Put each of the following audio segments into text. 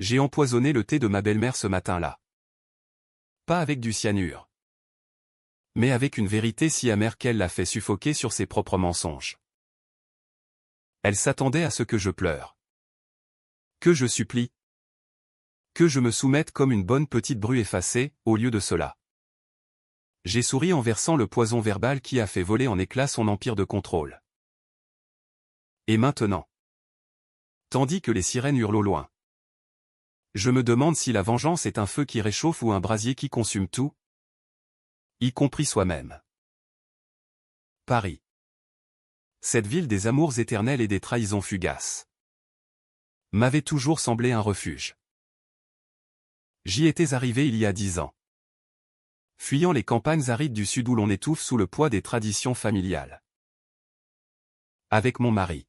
J'ai empoisonné le thé de ma belle-mère ce matin-là. Pas avec du cyanure. Mais avec une vérité si amère qu'elle l'a fait suffoquer sur ses propres mensonges. Elle s'attendait à ce que je pleure. Que je supplie. Que je me soumette comme une bonne petite bru effacée, au lieu de cela. J'ai souri en versant le poison verbal qui a fait voler en éclats son empire de contrôle. Et maintenant? Tandis que les sirènes hurlent au loin. Je me demande si la vengeance est un feu qui réchauffe ou un brasier qui consume tout, y compris soi-même. Paris. Cette ville des amours éternels et des trahisons fugaces. M'avait toujours semblé un refuge. J'y étais arrivé il y a 10 ans. Fuyant les campagnes arides du sud où l'on étouffe sous le poids des traditions familiales. Avec mon mari.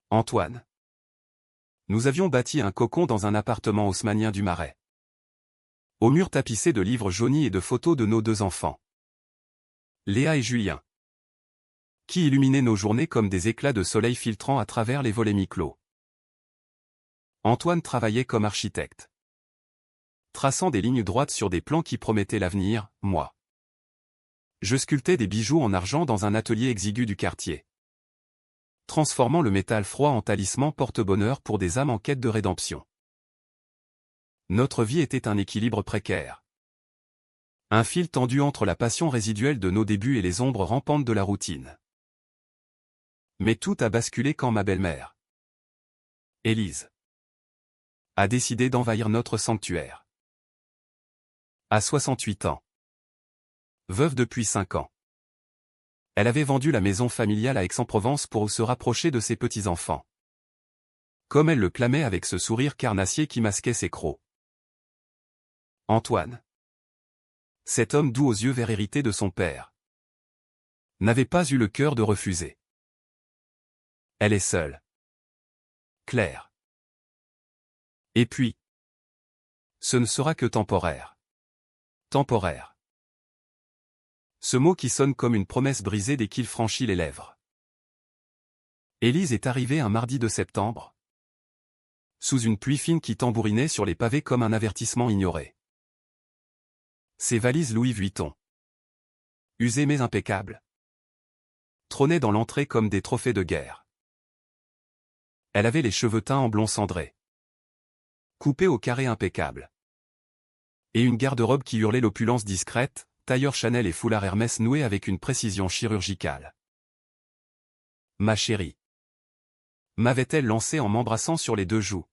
Antoine. Nous avions bâti un cocon dans un appartement haussmannien du Marais. Aux murs tapissés de livres jaunis et de photos de nos 2 enfants. Léa et Julien. Qui illuminaient nos journées comme des éclats de soleil filtrant à travers les volets mi-clos. Antoine travaillait comme architecte. Traçant des lignes droites sur des plans qui promettaient l'avenir, moi. Je sculptais des bijoux en argent dans un atelier exigu du quartier. Transformant le métal froid en talisman porte-bonheur pour des âmes en quête de rédemption. Notre vie était un équilibre précaire. Un fil tendu entre la passion résiduelle de nos débuts et les ombres rampantes de la routine. Mais tout a basculé quand ma belle-mère, Élise, a décidé d'envahir notre sanctuaire. À 68 ans. Veuve depuis 5 ans. Elle avait vendu la maison familiale à Aix-en-Provence pour se rapprocher de ses petits-enfants. Comme elle le clamait avec ce sourire carnassier qui masquait ses crocs. Antoine. Cet homme doux aux yeux verts hérité de son père. N'avait pas eu le cœur de refuser. Elle est seule. Claire. Et puis. Ce ne sera que temporaire. Temporaire. Ce mot qui sonne comme une promesse brisée dès qu'il franchit les lèvres. Élise est arrivée un mardi de septembre. Sous une pluie fine qui tambourinait sur les pavés comme un avertissement ignoré. Ses valises Louis Vuitton. Usées mais impeccables. Trônaient dans l'entrée comme des trophées de guerre. Elle avait les cheveux teints en blond cendré. Coupés au carré impeccable. Et une garde-robe qui hurlait l'opulence discrète, tailleur Chanel et foulard Hermès noués avec une précision chirurgicale. Ma chérie. M'avait-elle lancé en m'embrassant sur les 2 joues.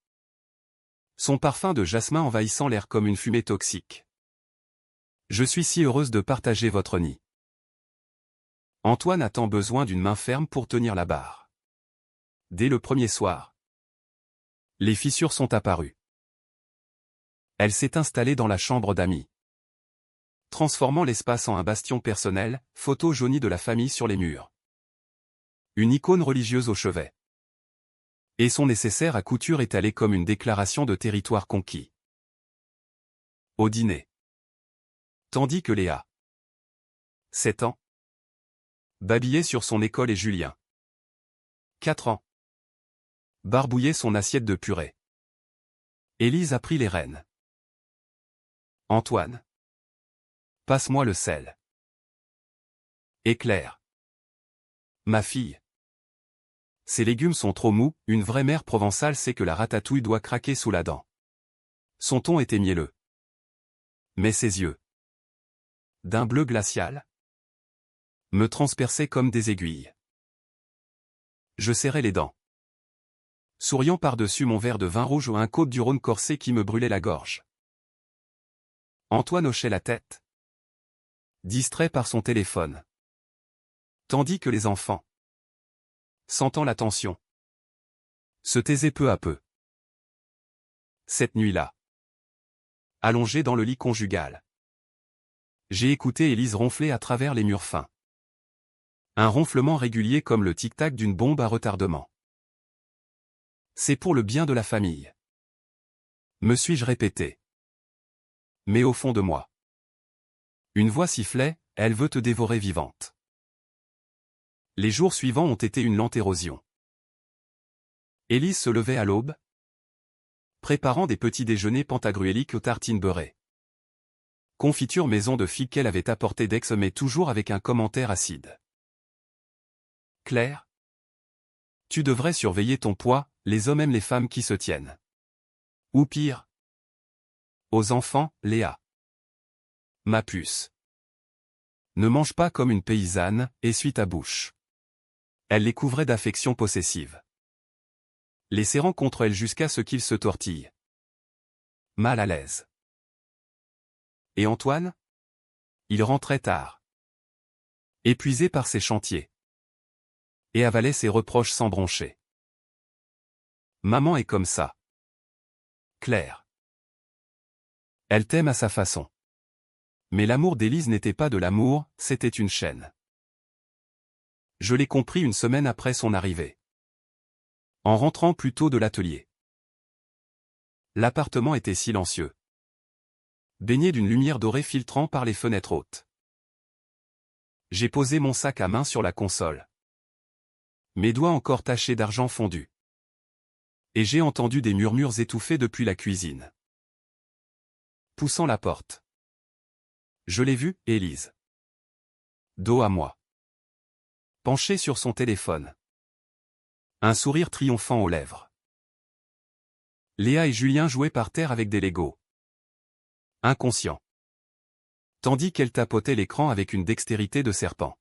Son parfum de jasmin envahissant l'air comme une fumée toxique. Je suis si heureuse de partager votre nid. Antoine a tant besoin d'une main ferme pour tenir la barre. Dès le premier soir. Les fissures sont apparues. Elle s'est installée dans la chambre d'amis. Transformant l'espace en un bastion personnel, photo jaunie de la famille sur les murs. Une icône religieuse au chevet. Et son nécessaire à couture étalé comme une déclaration de territoire conquis. Au dîner. Tandis que Léa, 7 ans, babillait sur son école et Julien, 4 ans, barbouillait son assiette de purée. Élise a pris les rênes. Antoine. Passe-moi le sel. Éclair. Ma fille. Ces légumes sont trop mous, une vraie mère provençale sait que la ratatouille doit craquer sous la dent. Son ton était mielleux. Mais ses yeux, d'un bleu glacial, me transperçaient comme des aiguilles. Je serrais les dents. Souriant par-dessus mon verre de vin rouge ou un Côte-du-Rhône corsé qui me brûlait la gorge. Antoine hochait la tête. Distrait par son téléphone. Tandis que les enfants, sentant la tension, se taisaient peu à peu. Cette nuit-là, allongé dans le lit conjugal, j'ai écouté Élise ronfler à travers les murs fins. Un ronflement régulier comme le tic-tac d'une bombe à retardement. C'est pour le bien de la famille. Me suis-je répété. Mais au fond de moi, une voix sifflait, elle veut te dévorer vivante. Les jours suivants ont été une lente érosion. Élise se levait à l'aube, préparant des petits déjeuners pantagruéliques aux tartines beurrées. Confiture maison de figues qu'elle avait apportée d'Aix mais toujours avec un commentaire acide. Claire, tu devrais surveiller ton poids, les hommes aiment les femmes qui se tiennent. Ou pire. Aux enfants, Léa. Ma puce. Ne mange pas comme une paysanne, essuie ta bouche. Elle les couvrait d'affection possessive, les serrant contre elle jusqu'à ce qu'ils se tortillent. Mal à l'aise. Et Antoine? Il rentrait tard, épuisé par ses chantiers, et avalait ses reproches sans broncher. Maman est comme ça. Claire. Elle t'aime à sa façon. Mais l'amour d'Élise n'était pas de l'amour, c'était une chaîne. Je l'ai compris une semaine après son arrivée. En rentrant plus tôt de l'atelier. L'appartement était silencieux, baigné d'une lumière dorée filtrant par les fenêtres hautes. J'ai posé mon sac à main sur la console. Mes doigts encore tachés d'argent fondu. Et j'ai entendu des murmures étouffés depuis la cuisine. Poussant la porte. Je l'ai vue, Élise. Dos à moi. Penchée sur son téléphone. Un sourire triomphant aux lèvres. Léa et Julien jouaient par terre avec des Legos. Inconscients. Tandis qu'elle tapotait l'écran avec une dextérité de serpent.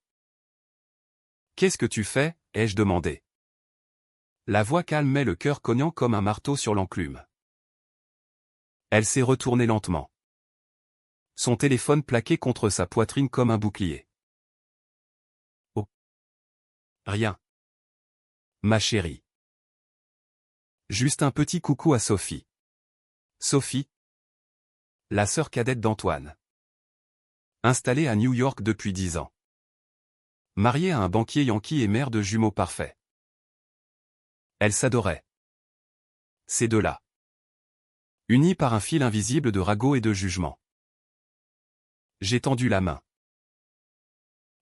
« Qu'est-ce que tu fais ?» ai-je demandé. La voix calme mais le cœur cognant comme un marteau sur l'enclume. Elle s'est retournée lentement. Son téléphone plaqué contre sa poitrine comme un bouclier. Oh. Rien. Ma chérie. Juste un petit coucou à Sophie. Sophie, la sœur cadette d'Antoine. Installée à New York depuis 10 ans. Mariée à un banquier yankee et mère de jumeaux parfaits. Elle s'adorait. Ces deux-là. Unis par un fil invisible de ragots et de jugement. J'ai tendu la main.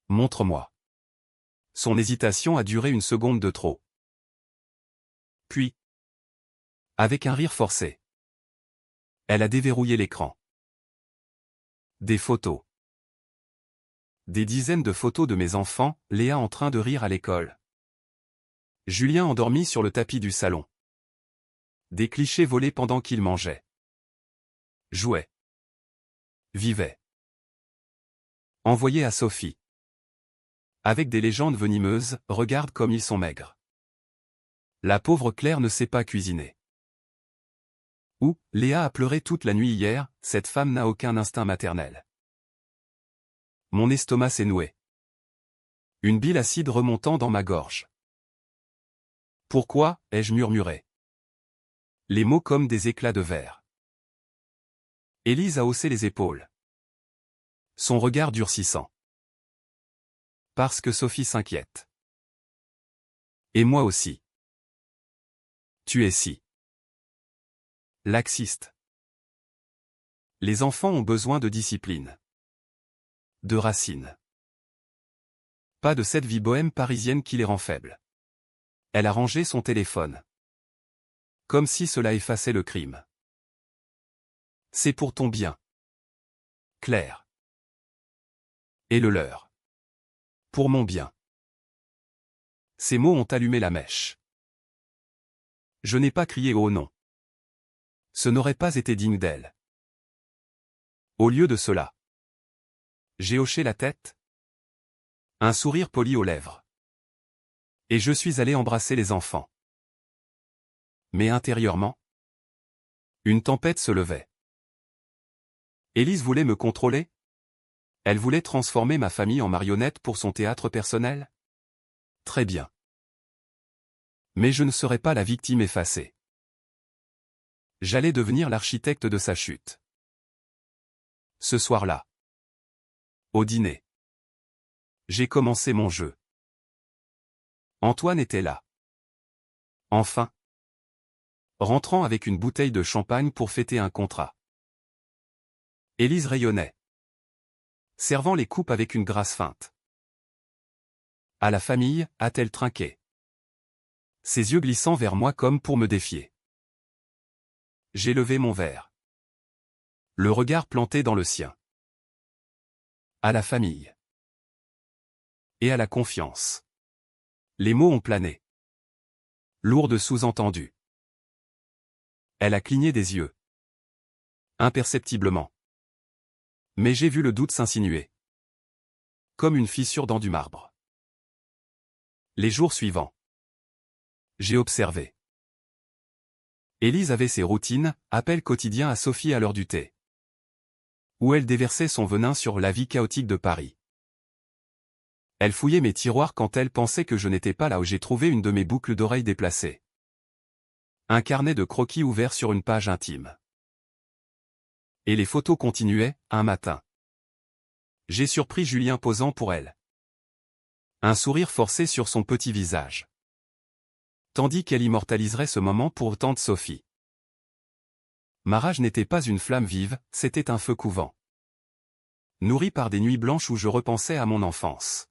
Montre-moi. Son hésitation a duré une seconde de trop. Puis, avec un rire forcé, elle a déverrouillé l'écran. Des photos. Des dizaines de photos de mes enfants, Léa en train de rire à l'école. Julien endormi sur le tapis du salon. Des clichés volés pendant qu'il mangeait. Jouait. Vivait. Envoyé à Sophie. Avec des légendes venimeuses, regarde comme ils sont maigres. La pauvre Claire ne sait pas cuisiner. Ou, Léa a pleuré toute la nuit hier, cette femme n'a aucun instinct maternel. Mon estomac s'est noué. Une bile acide remontant dans ma gorge. Pourquoi, ai-je murmuré. Les mots comme des éclats de verre. Élise a haussé les épaules. Son regard durcissant. Parce que Sophie s'inquiète. Et moi aussi. Tu es si laxiste. Les enfants ont besoin de discipline. De racines. Pas de cette vie bohème parisienne qui les rend faibles. Elle a rangé son téléphone. Comme si cela effaçait le crime. C'est pour ton bien. Claire. Et le leur. Pour mon bien. Ces mots ont allumé la mèche. Je n'ai pas crié au non. Ce n'aurait pas été digne d'elle. Au lieu de cela, j'ai hoché la tête. Un sourire poli aux lèvres. Et je suis allé embrasser les enfants. Mais intérieurement, une tempête se levait. Élise voulait me contrôler? Elle voulait transformer ma famille en marionnette pour son théâtre personnel? Très bien. Mais je ne serais pas la victime effacée. J'allais devenir l'architecte de sa chute. Ce soir-là. Au dîner. J'ai commencé mon jeu. Antoine était là. Enfin. Rentrant avec une bouteille de champagne pour fêter un contrat. Élise rayonnait. Servant les coupes avec une grâce feinte. À la famille, a-t-elle trinqué. Ses yeux glissant vers moi comme pour me défier. J'ai levé mon verre. Le regard planté dans le sien. À la famille. Et à la confiance. Les mots ont plané. Lourd de sous-entendus. Elle a cligné des yeux. Imperceptiblement. Mais j'ai vu le doute s'insinuer. Comme une fissure dans du marbre. Les jours suivants. J'ai observé. Élise avait ses routines, appels quotidiens à Sophie à l'heure du thé. Où elle déversait son venin sur la vie chaotique de Paris. Elle fouillait mes tiroirs quand elle pensait que je n'étais pas là où j'ai trouvé une de mes boucles d'oreilles déplacées. Un carnet de croquis ouvert sur une page intime. Et les photos continuaient, un matin. J'ai surpris Julien posant pour elle. Un sourire forcé sur son petit visage. Tandis qu'elle immortaliserait ce moment pour tante Sophie. Ma rage n'était pas une flamme vive, c'était un feu couvant. Nourri par des nuits blanches où je repensais à mon enfance.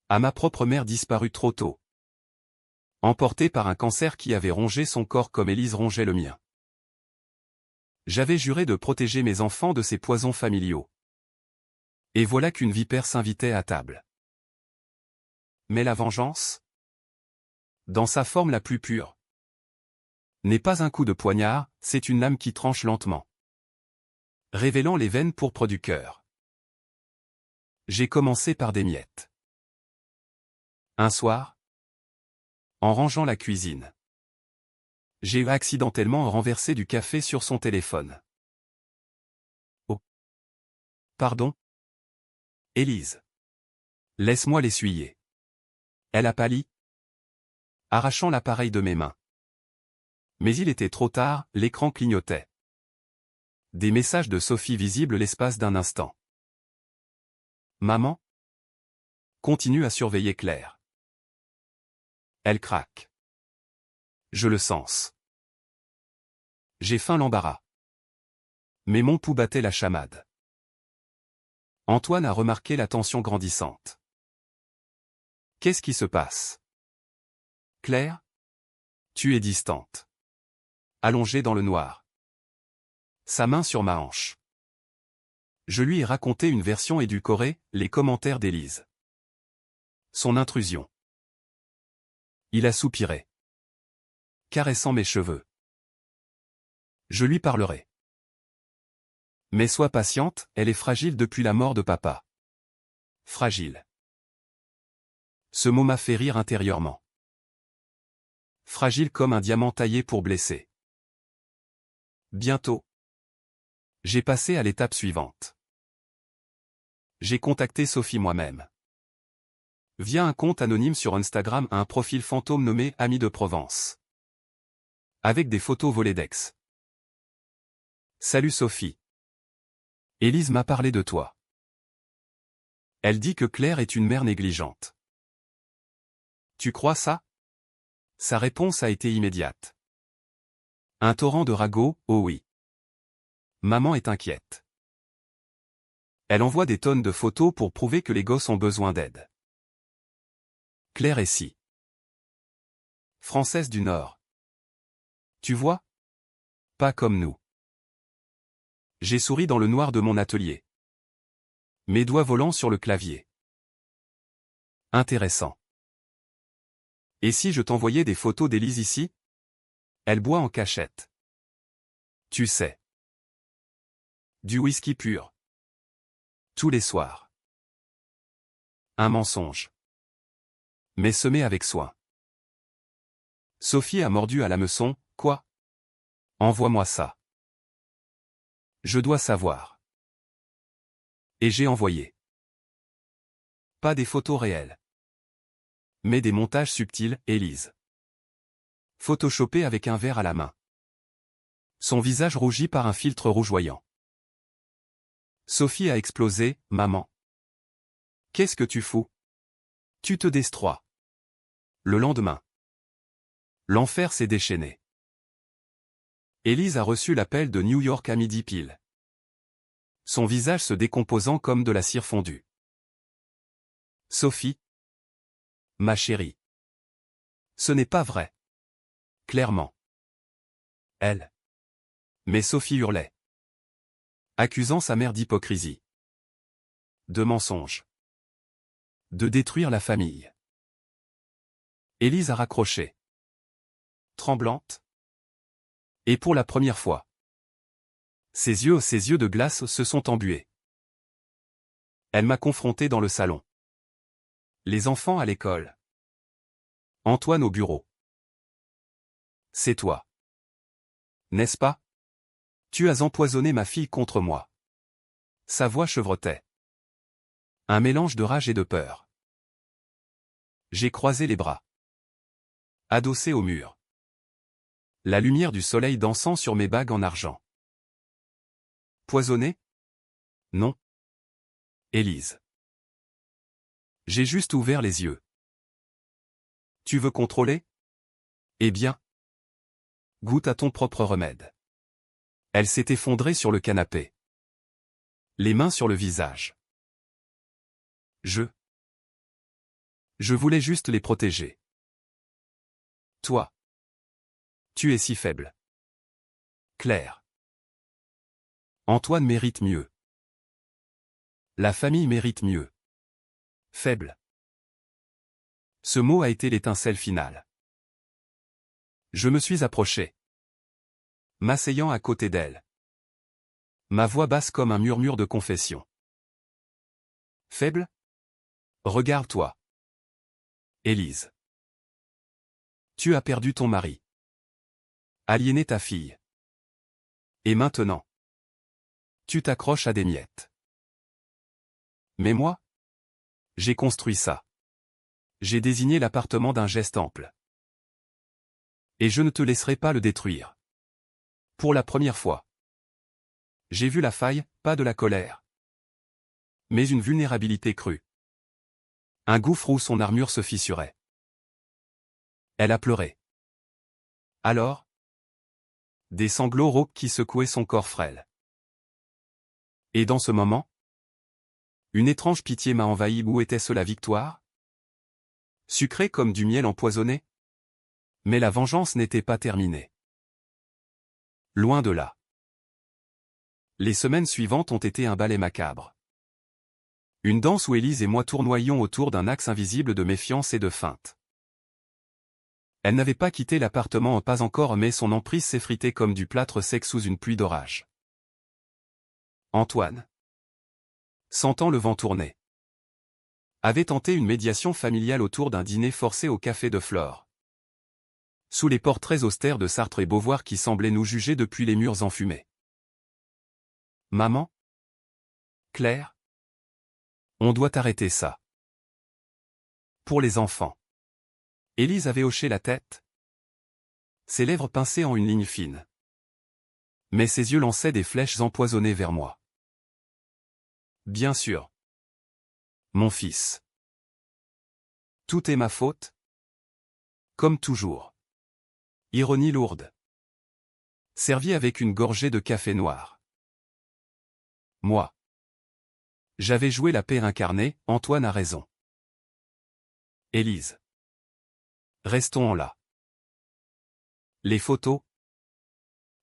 À ma propre mère disparue trop tôt. Emportée par un cancer qui avait rongé son corps comme Élise rongeait le mien. J'avais juré de protéger mes enfants de ces poisons familiaux. Et voilà qu'une vipère s'invitait à table. Mais la vengeance, dans sa forme la plus pure, n'est pas un coup de poignard, c'est une lame qui tranche lentement. Révélant les veines pourpres du cœur. J'ai commencé par des miettes. Un soir, en rangeant la cuisine, j'ai accidentellement renversé du café sur son téléphone. Oh. Pardon? Élise. Laisse-moi l'essuyer. Elle a pâli, arrachant l'appareil de mes mains. Mais il était trop tard, l'écran clignotait. Des messages de Sophie visibles l'espace d'un instant. Maman? Continue à surveiller Claire. Elle craque. Je le sens. J'ai faim l'embarras. Mais mon pouls battait la chamade. Antoine a remarqué la tension grandissante. Qu'est-ce qui se passe? Claire? Tu es distante. Allongée dans le noir. Sa main sur ma hanche. Je lui ai raconté une version édulcorée, les commentaires d'Élise. Son intrusion. Il a soupiré. Caressant mes cheveux. Je lui parlerai. Mais sois patiente, elle est fragile depuis la mort de papa. Fragile. Ce mot m'a fait rire intérieurement. Fragile comme un diamant taillé pour blesser. Bientôt. J'ai passé à l'étape suivante. J'ai contacté Sophie moi-même. Via un compte anonyme sur Instagram à un profil fantôme nommé Ami de Provence. Avec des photos volées d'ex. Salut Sophie. Élise m'a parlé de toi. Elle dit que Claire est une mère négligente. Tu crois ça? Sa réponse a été immédiate. Un torrent de ragots, oh oui. Maman est inquiète. Elle envoie des tonnes de photos pour prouver que les gosses ont besoin d'aide. Claire est si. Française du Nord. Tu vois? Pas comme nous. J'ai souri dans le noir de mon atelier. Mes doigts volant sur le clavier. Intéressant. Et si je t'envoyais des photos d'Élise ici? Elle boit en cachette. Tu sais. Du whisky pur. Tous les soirs. Un mensonge. Mais semé avec soin. Sophie a mordu à l'hameçon, quoi? Envoie-moi ça. Je dois savoir. Et j'ai envoyé. Pas des photos réelles. Mais des montages subtils, Élise. Photoshopé avec un verre à la main. Son visage rougi par un filtre rougeoyant. Sophie a explosé, maman. Qu'est-ce que tu fous? Tu te destroies. Le lendemain. L'enfer s'est déchaîné. Élise a reçu l'appel de New York à midi pile. Son visage se décomposant comme de la cire fondue. Sophie. Ma chérie. Ce n'est pas vrai. Clairement. Elle. Mais Sophie hurlait, accusant sa mère d'hypocrisie, de mensonge, de détruire la famille. Élise a raccroché, tremblante. Et pour la première fois, ses yeux de glace se sont embués. Elle m'a confronté dans le salon. Les enfants à l'école. Antoine au bureau. C'est toi. N'est-ce pas? Tu as empoisonné ma fille contre moi. Sa voix chevrotait. Un mélange de rage et de peur. J'ai croisé les bras. Adossé au mur. La lumière du soleil dansant sur mes bagues en argent. Poisonné? Non. Élise. J'ai juste ouvert les yeux. Tu veux contrôler? Eh bien. Goûte à ton propre remède. Elle s'est effondrée sur le canapé. Les mains sur le visage. Je voulais juste les protéger. Toi. Tu es si faible. Claire. Antoine mérite mieux. La famille mérite mieux. Faible. Ce mot a été l'étincelle finale. Je me suis approché, m'asseyant à côté d'elle. Ma voix basse comme un murmure de confession. Faible? Regarde-toi. Élise. Tu as perdu ton mari. Aliéné ta fille. Et maintenant, tu t'accroches à des miettes. Mais moi? J'ai construit ça. J'ai désigné l'appartement d'un geste ample. Et je ne te laisserai pas le détruire. Pour la première fois. J'ai vu la faille, pas de la colère. Mais une vulnérabilité crue. Un gouffre où son armure se fissurait. Elle a pleuré. Alors? Des sanglots rauques qui secouaient son corps frêle. Et dans ce moment? Une étrange pitié m'a envahi. Où était-ce la victoire? Sucrée comme du miel empoisonné? Mais la vengeance n'était pas terminée. Loin de là. Les semaines suivantes ont été un ballet macabre. Une danse où Élise et moi tournoyions autour d'un axe invisible de méfiance et de feinte. Elle n'avait pas quitté l'appartement, pas encore, mais son emprise s'effritait comme du plâtre sec sous une pluie d'orage. Antoine, sentant le vent tourner, avait tenté une médiation familiale autour d'un dîner forcé au café de Flore. Sous les portraits austères de Sartre et Beauvoir qui semblaient nous juger depuis les murs enfumés. Maman? Claire? On doit arrêter ça. Pour les enfants. Élise avait hoché la tête. Ses lèvres pincées en une ligne fine. Mais ses yeux lançaient des flèches empoisonnées vers moi. Bien sûr. Mon fils. Tout est ma faute? Comme toujours. Ironie lourde. Servi avec une gorgée de café noir. Moi. J'avais joué la paix incarnée, Antoine a raison. Élise. Restons là. Les photos.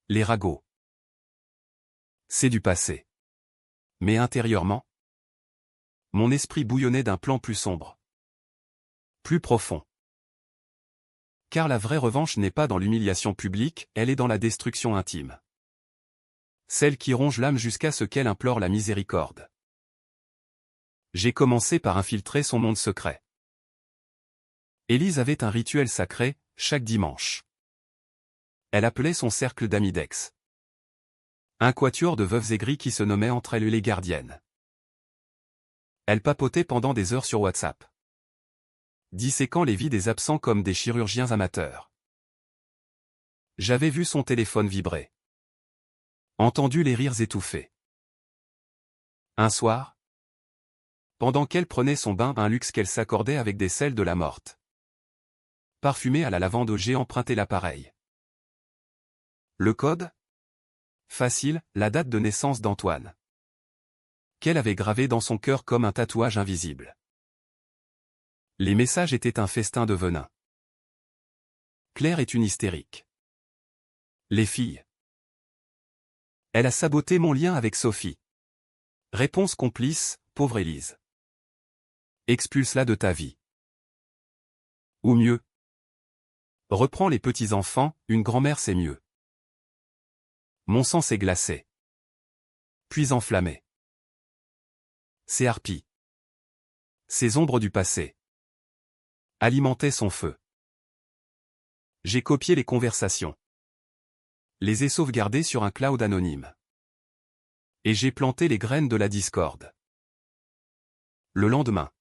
Les ragots. C'est du passé. Mais intérieurement, mon esprit bouillonnait d'un plan plus sombre. Plus profond. Car la vraie revanche n'est pas dans l'humiliation publique, elle est dans la destruction intime. Celle qui ronge l'âme jusqu'à ce qu'elle implore la miséricorde. J'ai commencé par infiltrer son monde secret. Élise avait un rituel sacré, chaque dimanche. Elle appelait son cercle d'amis d'ex. Un quatuor de veuves aigries qui se nommaient entre elles les gardiennes. Elle papotait pendant des heures sur WhatsApp, disséquant les vies des absents comme des chirurgiens amateurs. J'avais vu son téléphone vibrer. Entendu les rires étouffés. Un soir, pendant qu'elle prenait son bain, un luxe qu'elle s'accordait avec des sels de la morte. Parfumé à la lavande, j'ai emprunté l'appareil. Le code? Facile, la date de naissance d'Antoine. Qu'elle avait gravé dans son cœur comme un tatouage invisible. Les messages étaient un festin de venin. Claire est une hystérique. Les filles. Elle a saboté mon lien avec Sophie. Réponse complice, pauvre Élise. Expulse-la de ta vie. Ou mieux. Reprends les petits-enfants, une grand-mère c'est mieux. Mon sang s'est glacé. Puis enflammé. Ces harpies. Ces ombres du passé. Alimentaient son feu. J'ai copié les conversations. Les ai sauvegardées sur un cloud anonyme. Et j'ai planté les graines de la discorde. Le lendemain.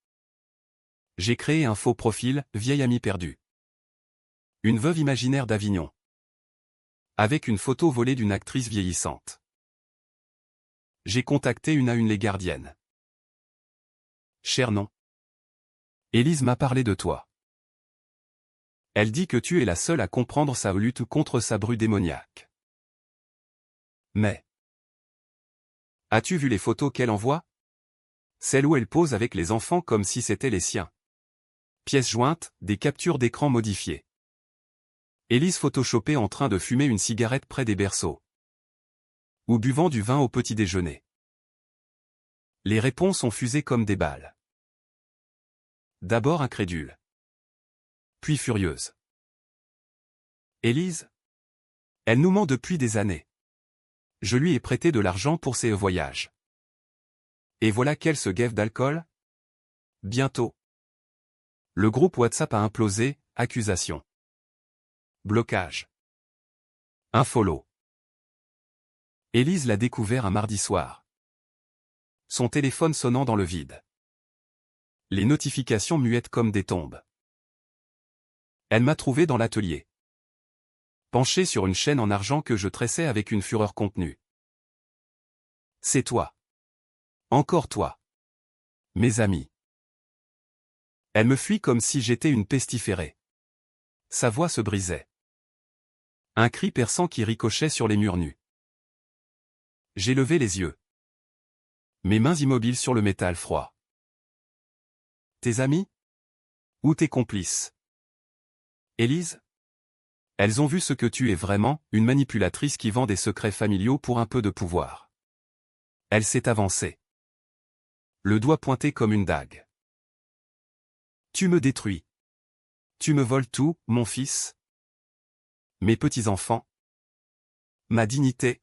J'ai créé un faux profil, vieil ami perdu. Une veuve imaginaire d'Avignon. Avec une photo volée d'une actrice vieillissante. J'ai contacté une à une les gardiennes. Cher nom. Élise m'a parlé de toi. Elle dit que tu es la seule à comprendre sa lutte contre sa bru démoniaque. Mais. As-tu vu les photos qu'elle envoie? Celles où elle pose avec les enfants comme si c'étaient les siens. Pièces jointes, des captures d'écran modifiées. Élise photoshopée en train de fumer une cigarette près des berceaux. Ou buvant du vin au petit déjeuner. Les réponses ont fusé comme des balles. D'abord incrédule. Puis furieuse. Élise? Elle nous ment depuis des années. Je lui ai prêté de l'argent pour ses voyages. Et voilà qu'elle se gave d'alcool? Bientôt. Le groupe WhatsApp a implosé, accusation. Blocage. Unfollow. Élise l'a découvert un mardi soir. Son téléphone sonnant dans le vide. Les notifications muettes comme des tombes. Elle m'a trouvé dans l'atelier. Penché sur une chaîne en argent que je tressais avec une fureur contenue. C'est toi. Encore toi. Mes amis. Elle me fuit comme si j'étais une pestiférée. Sa voix se brisait. Un cri perçant qui ricochait sur les murs nus. J'ai levé les yeux. Mes mains immobiles sur le métal froid. Tes amis? Ou tes complices? Élise? Elles ont vu ce que tu es vraiment, une manipulatrice qui vend des secrets familiaux pour un peu de pouvoir. Elle s'est avancée. Le doigt pointé comme une dague. Tu me détruis. Tu me voles tout, mon fils. Mes petits-enfants. Ma dignité.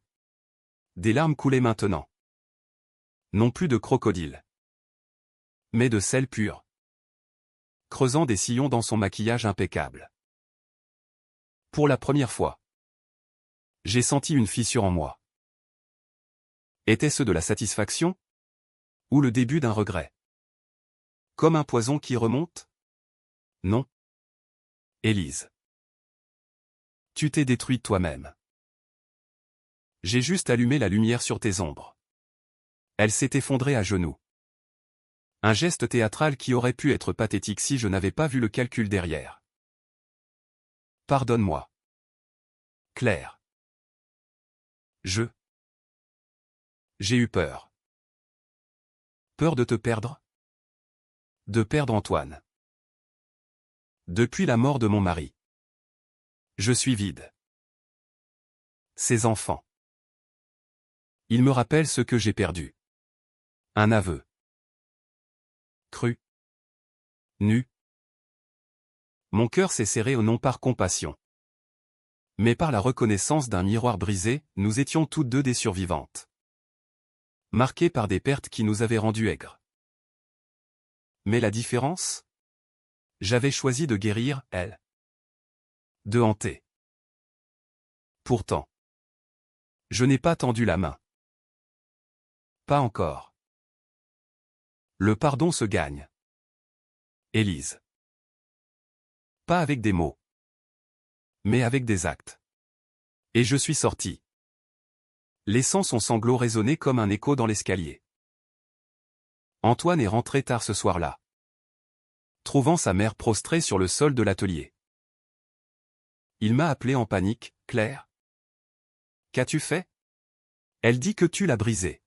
Des larmes coulaient maintenant. Non plus de crocodile. Mais de sel pur. Creusant des sillons dans son maquillage impeccable. Pour la première fois. J'ai senti une fissure en moi. Était-ce de la satisfaction? Ou le début d'un regret? Comme un poison qui remonte? Non. Élise. Tu t'es détruite toi-même. J'ai juste allumé la lumière sur tes ombres. Elle s'est effondrée à genoux. Un geste théâtral qui aurait pu être pathétique si je n'avais pas vu le calcul derrière. Pardonne-moi. Claire. J'ai eu peur. Peur de te perdre? De perdre Antoine. Depuis la mort de mon mari. Je suis vide. Ses enfants. Ils me rappellent ce que j'ai perdu. Un aveu. Cru. Nu. Mon cœur s'est serré non par compassion. Mais par la reconnaissance d'un miroir brisé, nous étions toutes deux des survivantes. Marquées par des pertes qui nous avaient rendus aigres. Mais la différence? J'avais choisi de guérir, elle. De hanter. Pourtant. Je n'ai pas tendu la main. Pas encore. Le pardon se gagne. Élise. Pas avec des mots. Mais avec des actes. Et je suis sorti. Laissant son sanglot résonner comme un écho dans l'escalier. Antoine est rentré tard ce soir-là. Trouvant sa mère prostrée sur le sol de l'atelier. Il m'a appelé en panique, Claire. Qu'as-tu fait? Elle dit que tu l'as brisée.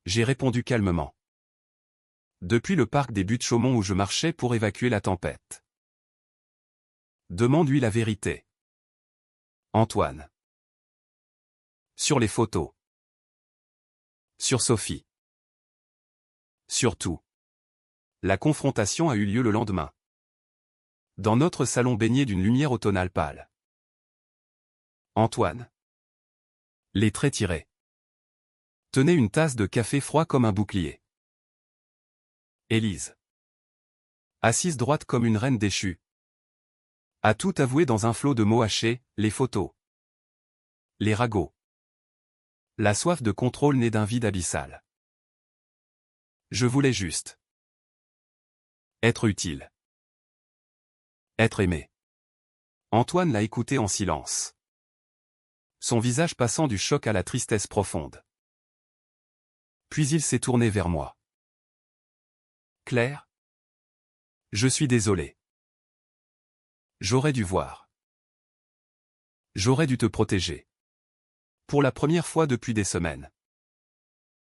J'ai répondu calmement. Depuis le parc des Buttes-Chaumont où je marchais pour évacuer la tempête. Demande-lui la vérité. Antoine. Sur les photos. Sur Sophie. Surtout. La confrontation a eu lieu le lendemain. Dans notre salon baigné d'une lumière automnale pâle. Antoine. Les traits tirés. Tenait une tasse de café froid comme un bouclier. Élise. Assise droite comme une reine déchue. A tout avoué dans un flot de mots hachés, les photos. Les ragots. La soif de contrôle née d'un vide abyssal. Je voulais juste. Être utile. Être aimé. Antoine l'a écouté en silence. Son visage passant du choc à la tristesse profonde. Puis il s'est tourné vers moi. Claire? Je suis désolé. J'aurais dû voir. J'aurais dû te protéger. Pour la première fois depuis des semaines.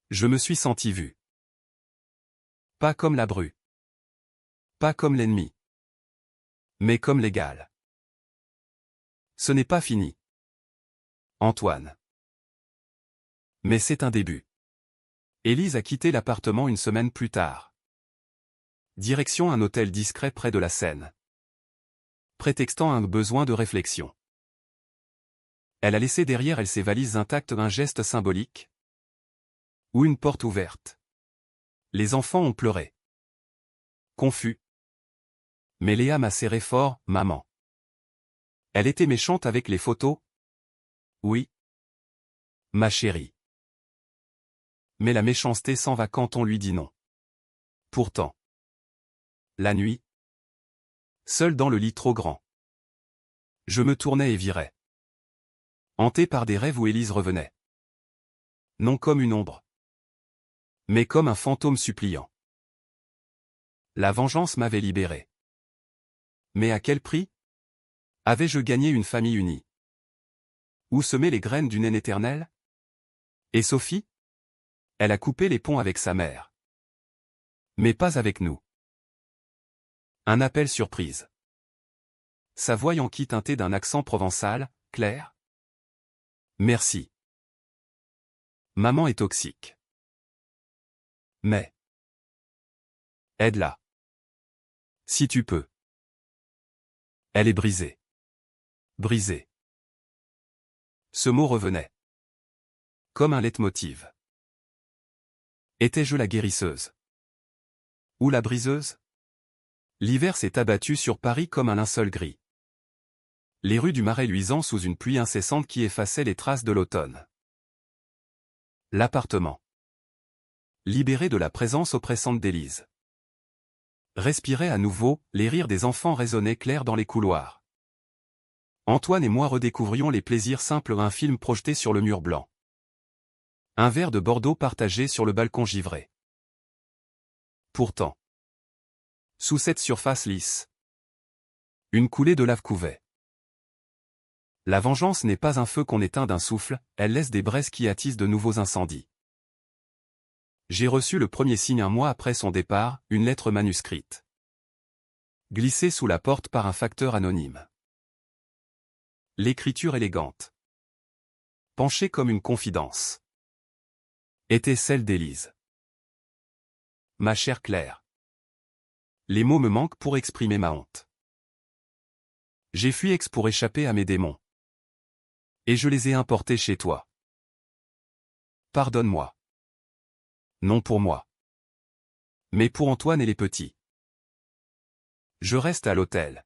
Je me suis senti vu. Pas comme la bru. Pas comme l'ennemi. Mais comme l'égal. Ce n'est pas fini. Antoine. Mais c'est un début. Élise a quitté l'appartement une semaine plus tard. Direction un hôtel discret près de la Seine. Prétextant un besoin de réflexion. Elle a laissé derrière elle ses valises intactes, un geste symbolique. Ou une porte ouverte. Les enfants ont pleuré. Confus. Mais Léa m'a serré fort, maman. Elle était méchante avec les photos? Oui. Ma chérie. Mais la méchanceté s'en va quand on lui dit non. Pourtant. La nuit. Seul dans le lit trop grand. Je me tournais et virais. Hanté par des rêves où Élise revenait. Non comme une ombre. Mais comme un fantôme suppliant. La vengeance m'avait libéré. Mais à quel prix? Avais-je gagné une famille unie? Où semer les graines d'une haine éternelle? Et Sophie? Elle a coupé les ponts avec sa mère. Mais pas avec nous. Un appel surprise. Sa voix yankie teintée d'un accent provençal, Claire? Merci. Maman est toxique. Mais. Aide-la. Si tu peux. Elle est brisée. Brisée. Ce mot revenait. Comme un leitmotiv. Étais-je la guérisseuse? Ou la briseuse? L'hiver s'est abattu sur Paris comme un linceul gris. Les rues du Marais luisant sous une pluie incessante qui effaçait les traces de l'automne. L'appartement. Libéré de la présence oppressante d'Élise. Respirait à nouveau, les rires des enfants résonnaient clairs dans les couloirs. Antoine et moi redécouvrions les plaisirs simples d'un film projeté sur le mur blanc. Un verre de Bordeaux partagé sur le balcon givré. Pourtant. Sous cette surface lisse. Une coulée de lave couvait. La vengeance n'est pas un feu qu'on éteint d'un souffle, elle laisse des braises qui attisent de nouveaux incendies. J'ai reçu le premier signe un mois après son départ, une lettre manuscrite. Glissée sous la porte par un facteur anonyme. L'écriture élégante. Penchée comme une confidence. Était celle d'Élise. Ma chère Claire. Les mots me manquent pour exprimer ma honte. J'ai fui Aix pour échapper à mes démons. Et je les ai importés chez toi. Pardonne-moi. Non pour moi. Mais pour Antoine et les petits. Je reste à l'hôtel.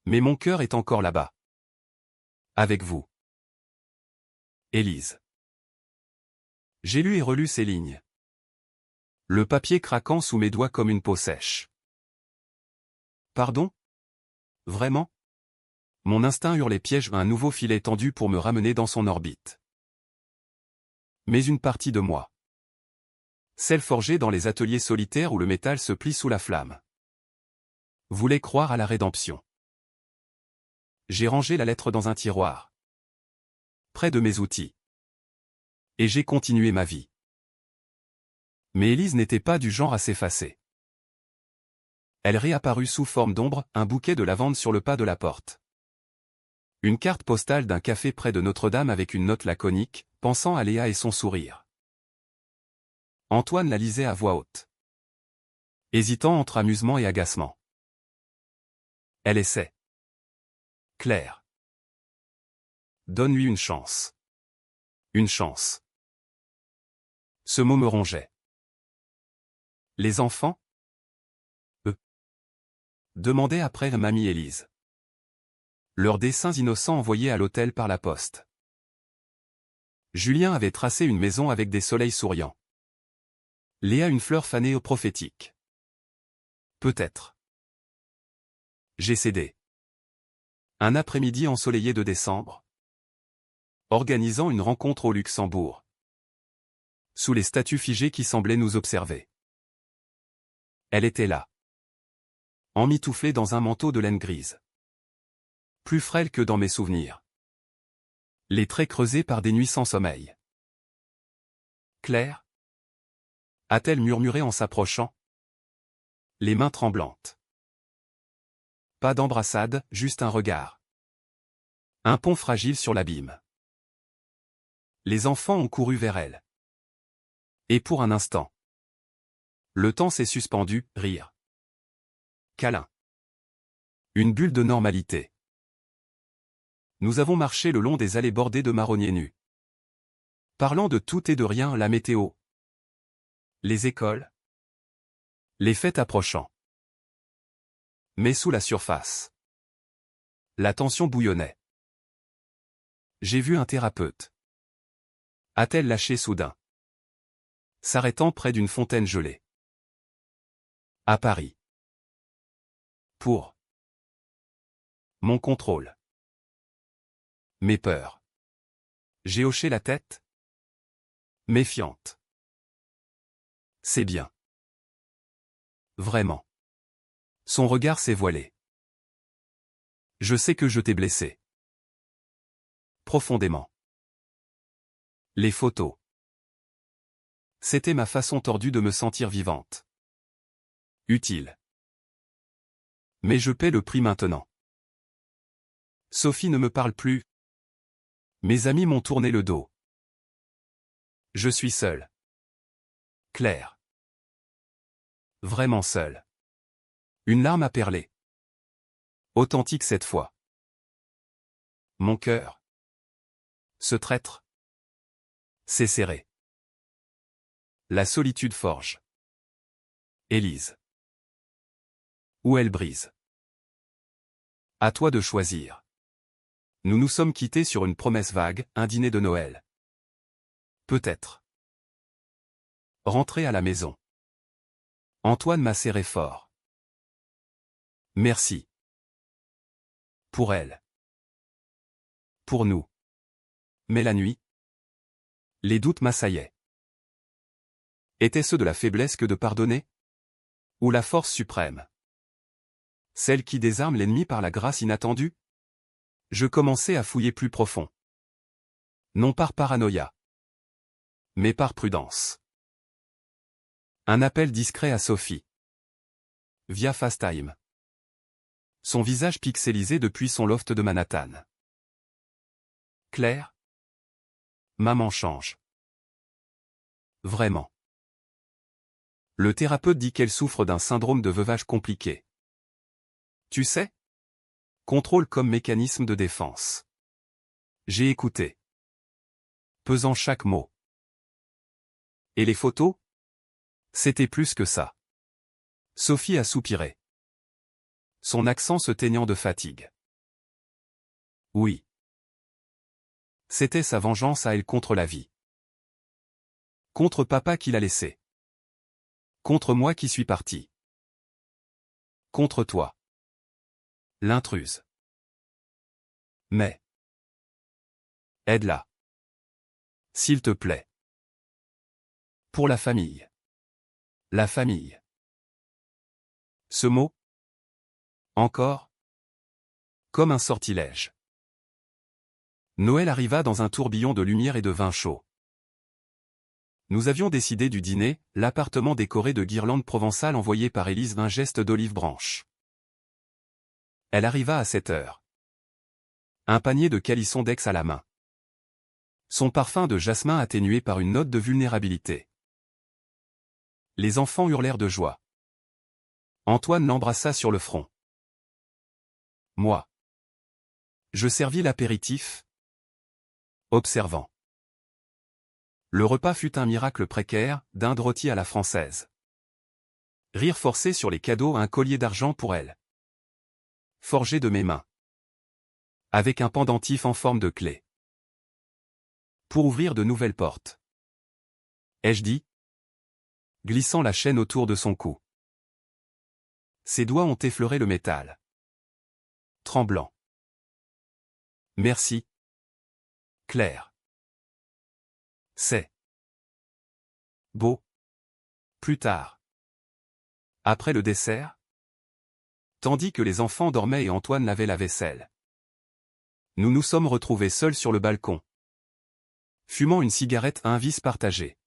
Mais mon cœur est encore là-bas. Avec vous. Élise. J'ai lu et relu ces lignes. Le papier craquant sous mes doigts comme une peau sèche. Pardon? Vraiment? Mon instinct hurlait piège un nouveau filet tendu pour me ramener dans son orbite. Mais une partie de moi. Celle forgée dans les ateliers solitaires où le métal se plie sous la flamme. Voulait croire à la rédemption. J'ai rangé la lettre dans un tiroir. Près de mes outils. Et j'ai continué ma vie. Mais Élise n'était pas du genre à s'effacer. Elle réapparut sous forme d'ombre, un bouquet de lavande sur le pas de la porte. Une carte postale d'un café près de Notre-Dame avec une note laconique, pensant à Léa et son sourire. Antoine la lisait à voix haute, hésitant entre amusement et agacement. Elle essaie. Claire. Donne-lui une chance. Une chance. Ce mot me rongeait. Les enfants? Eux. Demandait après mamie Élise. Leurs dessins innocents envoyés à l'hôtel par la poste. Julien avait tracé une maison avec des soleils souriants. Léa une fleur fanée au prophétique. Peut-être. J'ai cédé. Un après-midi ensoleillé de décembre. Organisant une rencontre au Luxembourg. Sous les statues figées qui semblaient nous observer. Elle était là. Emmitouflée dans un manteau de laine grise. Plus frêle que dans mes souvenirs. Les traits creusés par des nuits sans sommeil. Claire? A-t-elle murmuré en s'approchant? Les mains tremblantes. Pas d'embrassade, juste un regard. Un pont fragile sur l'abîme. Les enfants ont couru vers elle. Et pour un instant. Le temps s'est suspendu, rire. Câlin. Une bulle de normalité. Nous avons marché le long des allées bordées de marronniers nus. Parlant de tout et de rien, la météo. Les écoles. Les fêtes approchant. Mais sous la surface. La tension bouillonnait. J'ai vu un thérapeute. A-t-elle lâché soudain? S'arrêtant près d'une fontaine gelée. À Paris. Pour. Mon contrôle. Mes peurs. J'ai hoché la tête. Méfiante. C'est bien. Vraiment. Son regard s'est voilé. Je sais que je t'ai blessé. Profondément. Les photos. C'était ma façon tordue de me sentir vivante. Utile. Mais je paie le prix maintenant. Sophie ne me parle plus. Mes amis m'ont tourné le dos. Je suis seul. Claire. Vraiment seul. Une larme a perlé. Authentique cette fois. Mon cœur. Ce traître. C'est serré. La solitude forge. Élise. Où elle brise. À toi de choisir. Nous nous sommes quittés sur une promesse vague, un dîner de Noël. Peut-être. Rentrer à la maison. Antoine m'a serré fort. Merci. Pour elle. Pour nous. Mais la nuit. Les doutes m'assaillaient. Étaient-ce de la faiblesse que de pardonner? Ou la force suprême? Celle qui désarme l'ennemi par la grâce inattendue? Je commençais à fouiller plus profond. Non par paranoïa. Mais par prudence. Un appel discret à Sophie. Via FaceTime. Son visage pixelisé depuis son loft de Manhattan. Claire? Maman change. Vraiment. Le thérapeute dit qu'elle souffre d'un syndrome de veuvage compliqué. Tu sais? Contrôle comme mécanisme de défense. J'ai écouté. Pesant chaque mot. Et les photos? C'était plus que ça. Sophie a soupiré. Son accent se teignant de fatigue. Oui. C'était sa vengeance à elle contre la vie. Contre papa qui l'a laissé. Contre moi qui suis parti. Contre toi. L'intruse. Mais. Aide-la. S'il te plaît. Pour la famille. La famille. Ce mot? Encore? Comme un sortilège. Noël arriva dans un tourbillon de lumière et de vin chaud. Nous avions décidé du dîner, l'appartement décoré de guirlandes provençales envoyées par Élise d'un geste d'olive branche. Elle arriva à 7 heures. Un panier de calissons d'Aix à la main. Son parfum de jasmin atténué par une note de vulnérabilité. Les enfants hurlèrent de joie. Antoine l'embrassa sur le front. Moi. Je servis l'apéritif, observant. Le repas fut un miracle précaire, dinde rôtie à la française. Rire forcé sur les cadeaux, un collier d'argent pour elle. Forgé de mes mains. Avec un pendentif en forme de clé. Pour ouvrir de nouvelles portes. Ai-je dit? Glissant la chaîne autour de son cou. Ses doigts ont effleuré le métal. Tremblant. Merci. Claire. C'est beau. Plus tard. Après le dessert. Tandis que les enfants dormaient et Antoine lavait la vaisselle. Nous nous sommes retrouvés seuls sur le balcon. Fumant une cigarette, un vice partagé.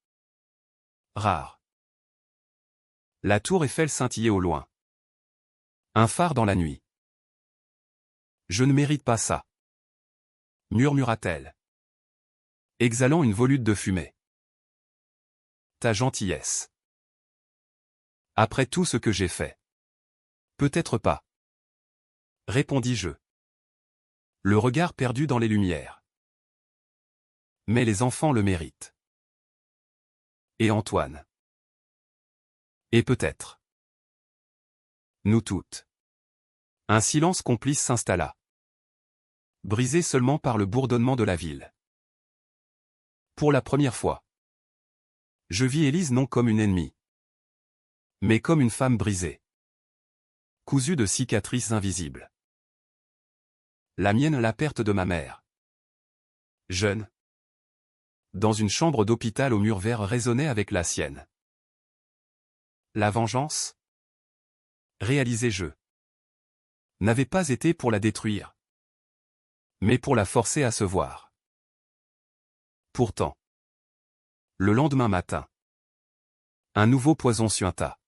Rare. La tour Eiffel scintillait au loin. Un phare dans la nuit. Je ne mérite pas ça. Murmura-t-elle. Exhalant une volute de fumée. Ta gentillesse. Après tout ce que j'ai fait. Peut-être pas. Répondis-je. Le regard perdu dans les lumières. Mais les enfants le méritent. Et Antoine. Et peut-être. Nous toutes. Un silence complice s'installa. Brisé seulement par le bourdonnement de la ville. Pour la première fois. Je vis Élise non comme une ennemie. Mais comme une femme brisée. Cousue de cicatrices invisibles. La mienne, la perte de ma mère. Jeune. Dans une chambre d'hôpital au mur vert résonnait avec la sienne. La vengeance? Réalisai-je. N'avait pas été pour la détruire. Mais pour la forcer à se voir. Pourtant. Le lendemain matin. Un nouveau poison suinta.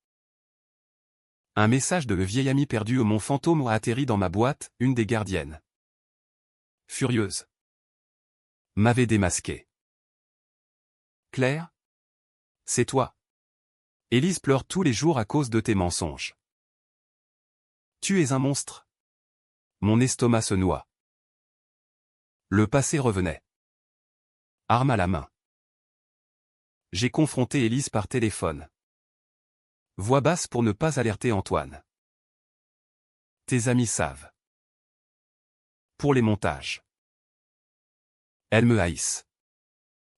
Un message de le vieil ami perdu, mon fantôme a atterri dans ma boîte, une des gardiennes. Furieuse. M'avait démasqué. Claire? C'est toi. Élise pleure tous les jours à cause de tes mensonges. Tu es un monstre. Mon estomac se noie. Le passé revenait. Arme à la main. J'ai confronté Élise par téléphone. Voix basse pour ne pas alerter Antoine. Tes amis savent. Pour les montages. Elles me haïssent.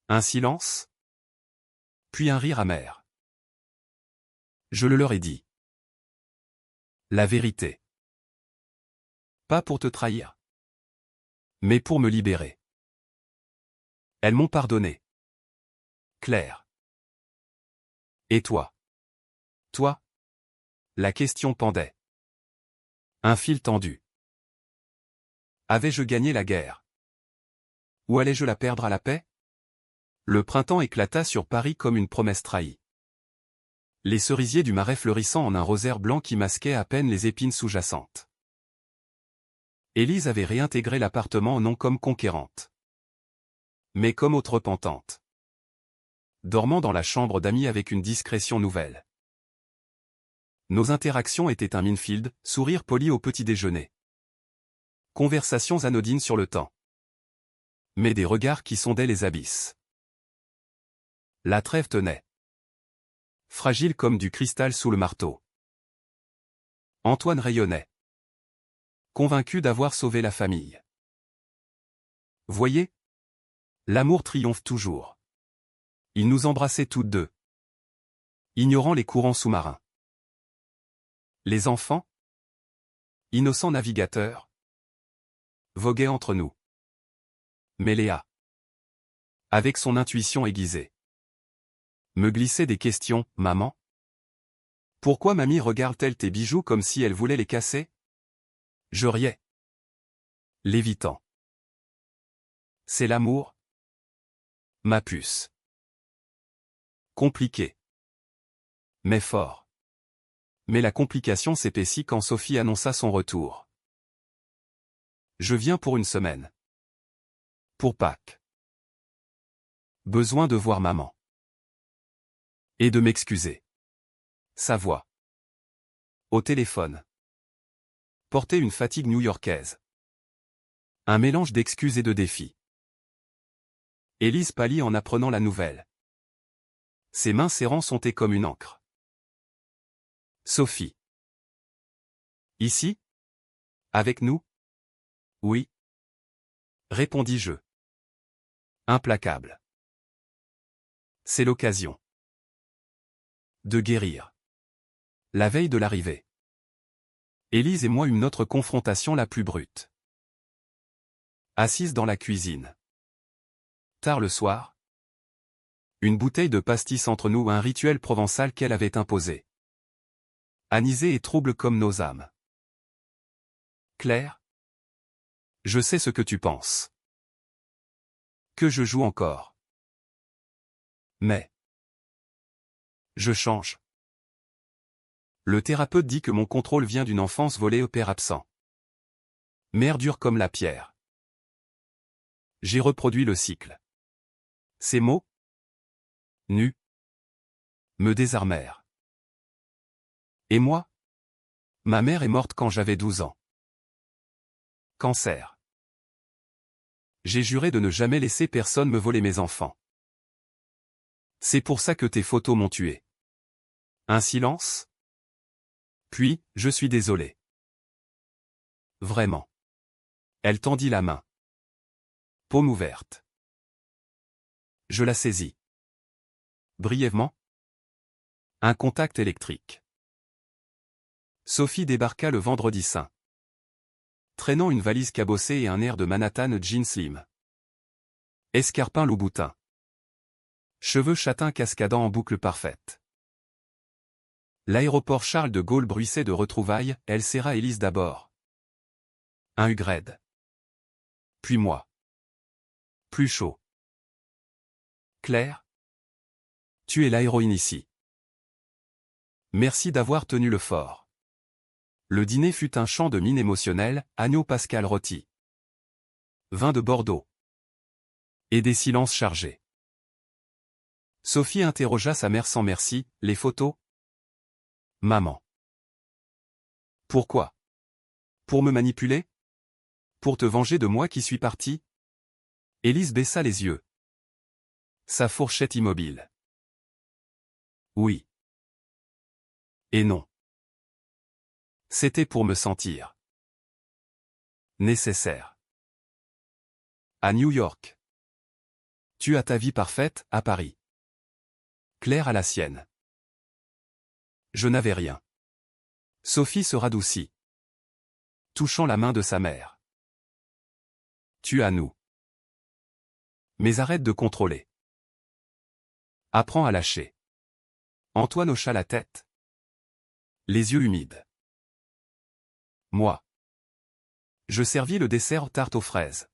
Un silence? Puis un rire amer. Je le leur ai dit. La vérité. Pas pour te trahir. Mais pour me libérer. Elles m'ont pardonné. Claire. Et toi? Toi? La question pendait. Un fil tendu. Avais-je gagné la guerre? Ou allais-je la perdre à la paix? Le printemps éclata sur Paris comme une promesse trahie. Les cerisiers du Marais fleurissant en un rosaire blanc qui masquait à peine les épines sous-jacentes. Élise avait réintégré l'appartement non comme conquérante. Mais comme autre repentante. Dormant dans la chambre d'amis avec une discrétion nouvelle. Nos interactions étaient un minefield, sourire poli au petit déjeuner. Conversations anodines sur le temps. Mais des regards qui sondaient les abysses. La trêve tenait. Fragile comme du cristal sous le marteau. Antoine rayonnait. Convaincu d'avoir sauvé la famille. Voyez? L'amour triomphe toujours. Ils nous embrassaient toutes deux. Ignorant les courants sous-marins. Les enfants? Innocents navigateurs? Voguaient entre nous. Mais Léa, avec son intuition aiguisée, me glissait des questions. Maman? Pourquoi mamie regarde-t-elle tes bijoux comme si elle voulait les casser? Je riais. L'évitant. C'est l'amour? Ma puce. Compliqué. Mais fort. Mais la complication s'épaissit quand Sophie annonça son retour. Je viens pour une semaine. Pour Pâques. Besoin de voir maman. Et de m'excuser. Sa voix. Au téléphone. Portait une fatigue new-yorkaise. Un mélange d'excuses et de défis. Élise pâlit en apprenant la nouvelle. Ses mains serrant sontaient comme une encre. Sophie. Ici? Avec nous? Oui. Répondis-je. Implacable. C'est l'occasion. De guérir. La veille de l'arrivée. Élise et moi eûmes notre confrontation la plus brute. Assise dans la cuisine. Tard le soir. Une bouteille de pastis entre nous, un rituel provençal qu'elle avait imposé. Anisé et trouble comme nos âmes. Claire? Je sais ce que tu penses. Que je joue encore. Mais. Je change. Le thérapeute dit que mon contrôle vient d'une enfance volée au père absent. Mère dure comme la pierre. J'ai reproduit le cycle. Ces mots, nus, me désarmèrent. Et moi? Ma mère est morte quand j'avais 12 ans. Cancer. J'ai juré de ne jamais laisser personne me voler mes enfants. C'est pour ça que tes photos m'ont tué. Un silence? Puis, je suis désolé. Vraiment. Elle tendit la main. Paume ouverte. Je la saisis. Brièvement. Un contact électrique. Sophie débarqua le vendredi saint. Traînant une valise cabossée et un air de Manhattan jean slim. Escarpin Louboutin. Cheveux châtains cascadant en boucle parfaite. L'aéroport Charles de Gaulle bruissait de retrouvailles, elle serra Élise d'abord. Un Ugrède. Puis moi. Plus chaud. Claire? Tu es la héroïne ici. Merci d'avoir tenu le fort. Le dîner fut un chant de mine émotionnelle, agneau Pascal rôti. Vin de Bordeaux. Et des silences chargés. Sophie interrogea sa mère sans merci, les photos? Maman. Pourquoi? Pour me manipuler? Pour te venger de moi qui suis parti? Élise baissa les yeux. Sa fourchette immobile. Oui. Et non. C'était pour me sentir nécessaire. À New York. Tu as ta vie parfaite, à Paris. Claire a la sienne. Je n'avais rien. Sophie se radoucit. Touchant la main de sa mère. Tu as nous. Mais arrête de contrôler. Apprends à lâcher. Antoine hocha la tête. Les yeux humides. Moi. Je servis le dessert tarte aux fraises.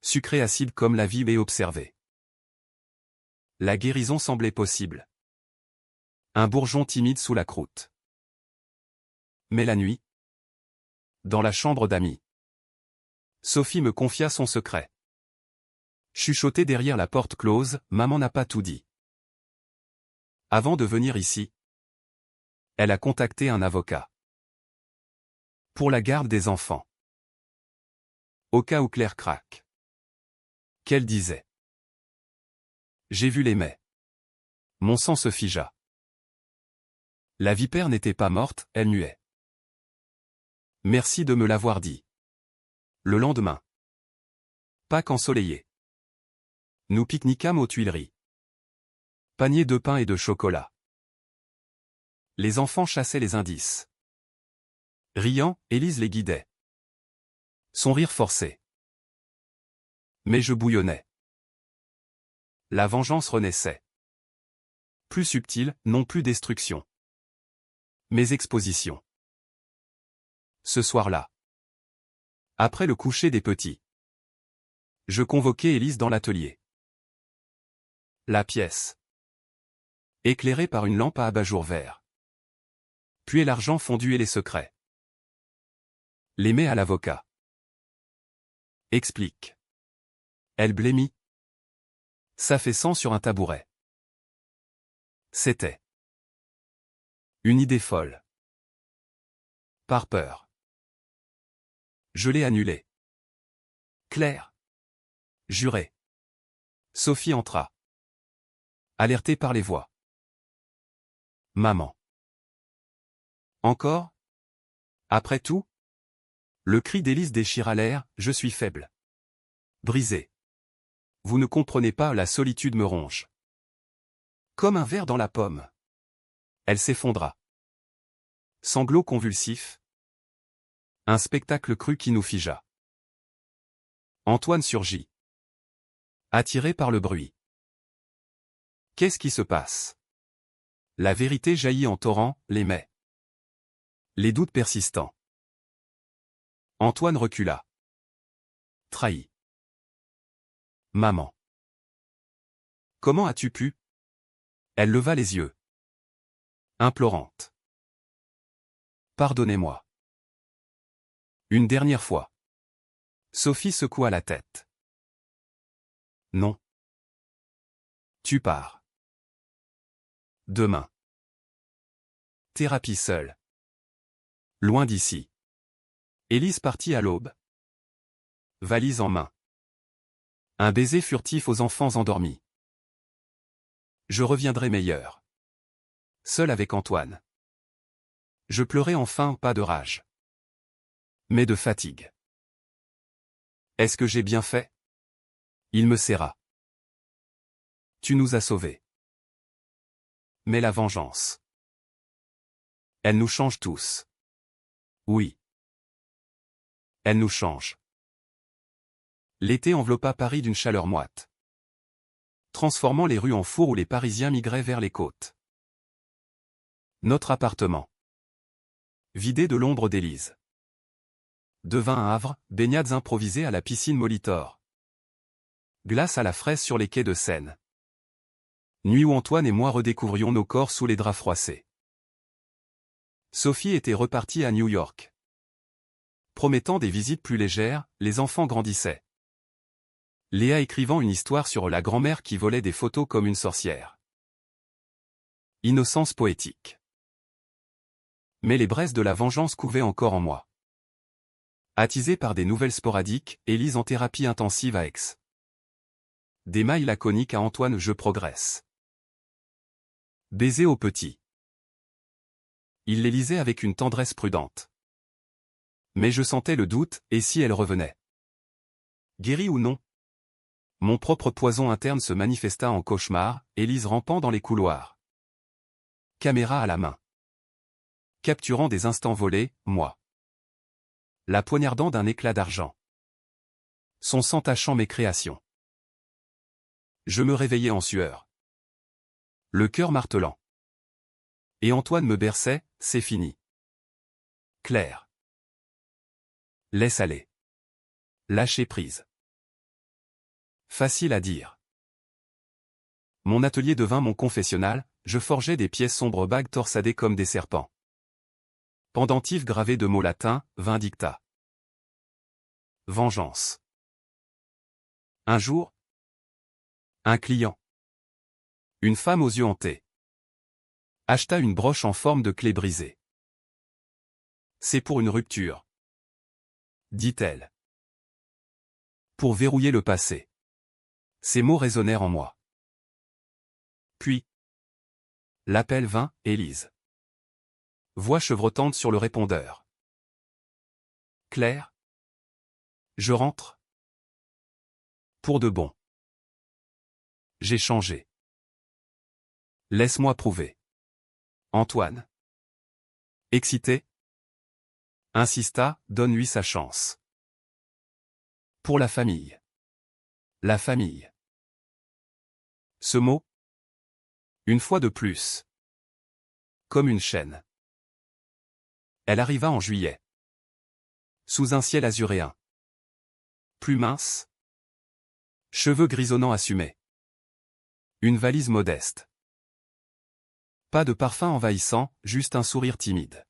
Sucré acide comme la vie et observé. La guérison semblait possible. Un bourgeon timide sous la croûte. Mais la nuit. Dans la chambre d'amis. Sophie me confia son secret. Chuchoté derrière la porte close, maman n'a pas tout dit. Avant de venir ici, elle a contacté un avocat. Pour la garde des enfants. Au cas où Claire craque. Qu'elle disait. J'ai vu les mets. Mon sang se figea. La vipère n'était pas morte, elle muait. Merci de me l'avoir dit. Le lendemain. Pâques ensoleillé. Nous pique-niquâmes aux Tuileries. Panier de pain et de chocolat. Les enfants chassaient les indices. Riant, Élise les guidait. Son rire forcé. Mais je bouillonnais. La vengeance renaissait. Plus subtile, non plus destruction. Mais exposition. Ce soir-là. Après le coucher des petits. Je convoquai Élise dans l'atelier. La pièce. Éclairée par une lampe à abat-jour vert. Puis l'argent fondu et les secrets. Les mets à l'avocat. Explique. Elle blêmit. S'affaissant sur un tabouret. C'était. Une idée folle. Par peur. Je l'ai annulé. Claire. Juré. Sophie entra. Alertée par les voix. Maman. Encore? Après tout? Le cri d'Élise déchira l'air, je suis faible. Brisé. Vous ne comprenez pas, la solitude me ronge. Comme un ver dans la pomme. Elle s'effondra. Sanglots convulsifs. Un spectacle cru qui nous figea. Antoine surgit. Attiré par le bruit. Qu'est-ce qui se passe? La vérité jaillit en torrent, les mais. Les doutes persistants. Antoine recula. Trahi. Maman. Comment as-tu pu? Elle leva les yeux. Implorante. Pardonnez-moi. Une dernière fois. Sophie secoua la tête. Non. Tu pars. Demain. Thérapie seule. Loin d'ici. Élise partit à l'aube. Valise en main. Un baiser furtif aux enfants endormis. Je reviendrai meilleur. Seul avec Antoine. Je pleurai enfin, pas de rage. Mais de fatigue. Est-ce que j'ai bien fait? Il me serra. Tu nous as sauvés. Mais la vengeance. Elle nous change tous. Oui. Elle nous change. L'été enveloppa Paris d'une chaleur moite, transformant les rues en four où les Parisiens migraient vers les côtes. Notre appartement. Vidé de l'ombre d'Élise. Devint un havre, baignades improvisées à la piscine Molitor. Glace à la fraise sur les quais de Seine. Nuit où Antoine et moi redécouvrions nos corps sous les draps froissés. Sophie était repartie à New York. Promettant des visites plus légères, les enfants grandissaient. Léa écrivant une histoire sur la grand-mère qui volait des photos comme une sorcière. Innocence poétique. Mais les braises de la vengeance couvaient encore en moi. Attisée par des nouvelles sporadiques, Élise en thérapie intensive à Aix. Des mails laconiques à Antoine, je progresse. Baiser au petit. Il les lisait avec une tendresse prudente. Mais je sentais le doute, et si elle revenait? Guérie ou non? Mon propre poison interne se manifesta en cauchemar, Élise rampant dans les couloirs. Caméra à la main. Capturant des instants volés, moi. La poignardant d'un éclat d'argent. Son sang tachant mes créations. Je me réveillais en sueur. Le cœur martelant. Et Antoine me berçait, c'est fini. Claire. Laisse aller. Lâcher prise. Facile à dire. Mon atelier devint mon confessionnal, je forgeais des pièces sombres bagues torsadées comme des serpents. Pendentifs gravés de mots latins, vindicta. Vengeance. Un jour. Un client. Une femme aux yeux hantés. Acheta une broche en forme de clé brisée. C'est pour une rupture. Dit-elle. Pour verrouiller le passé. Ces mots résonnèrent en moi. Puis. L'appel vint, Élise. Voix chevrotante sur le répondeur. Claire. Je rentre. Pour de bon. J'ai changé. Laisse-moi prouver. Antoine. Excité. Insista, donne-lui sa chance. Pour la famille. La famille. Ce mot. Une fois de plus. Comme une chaîne. Elle arriva en juillet. Sous un ciel azuréen. Plus mince. Cheveux grisonnants assumés. Une valise modeste. Pas de parfum envahissant, juste un sourire timide.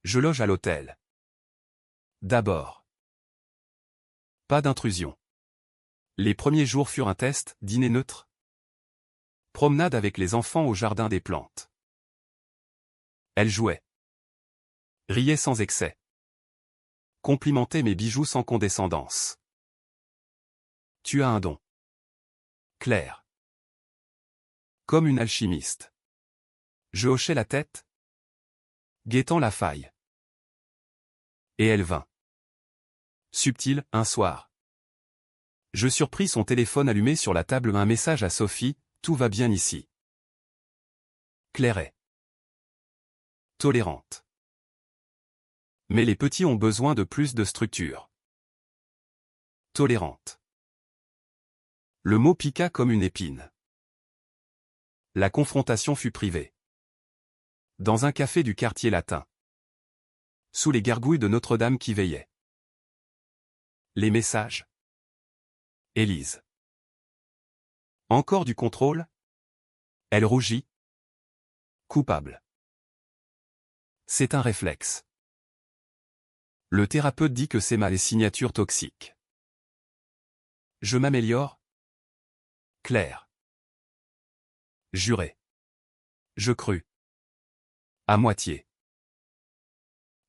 Je loge à l'hôtel. D'abord. Pas d'intrusion. Les premiers jours furent un test, dîner neutre. Promenade avec les enfants au jardin des plantes. Elle jouait. Riait sans excès. Complimentait mes bijoux sans condescendance. Tu as un don. Claire. Comme une alchimiste. Je hochai la tête, guettant la faille. Et elle vint. Subtile, un soir. Je surpris son téléphone allumé sur la table, un message à Sophie, tout va bien ici. Claire est tolérante. Mais les petits ont besoin de plus de structure. Tolérante. Le mot piqua comme une épine. La confrontation fut privée. Dans un café du quartier latin. Sous les gargouilles de Notre-Dame qui veillaient. Les messages. Élise. Encore du contrôle? Elle rougit. Coupable. C'est un réflexe. Le thérapeute dit que c'est les signatures toxiques. Je m'améliore? Claire. Juré. Je crus. À moitié.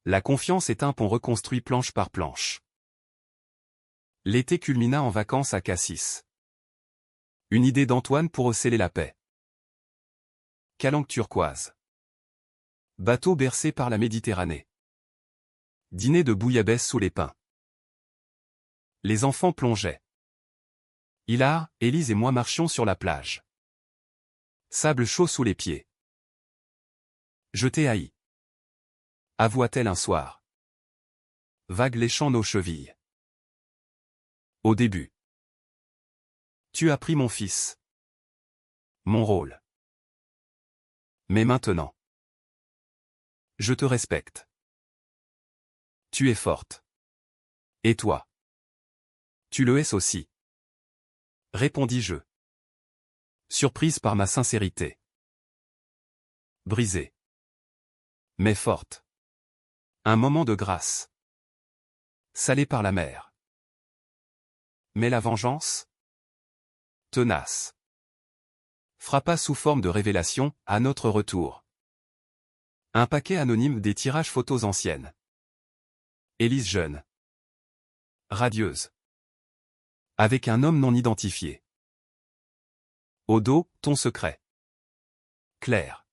La confiance est un pont reconstruit planche par planche. L'été culmina en vacances à Cassis. Une idée d'Antoine pour sceller la paix. Calanque turquoise. Bateau bercé par la Méditerranée. Dîner de bouillabaisse sous les pins. Les enfants plongeaient. Hilar, Élise et moi marchions sur la plage. Sable chaud sous les pieds. Je t'ai haï. Avoua-t-elle un soir. Vague léchant nos chevilles. Au début. Tu as pris mon fils. Mon rôle. Mais maintenant. Je te respecte. Tu es forte. Et toi? Tu le es aussi. Répondis-je. Surprise par ma sincérité. Brisée. Mais forte. Un moment de grâce. Salé par la mer. Mais la vengeance? Tenace. Frappa sous forme de révélation, à notre retour. Un paquet anonyme des tirages photos anciennes. Élise jeune. Radieuse. Avec un homme non identifié. Au dos, ton secret. Claire.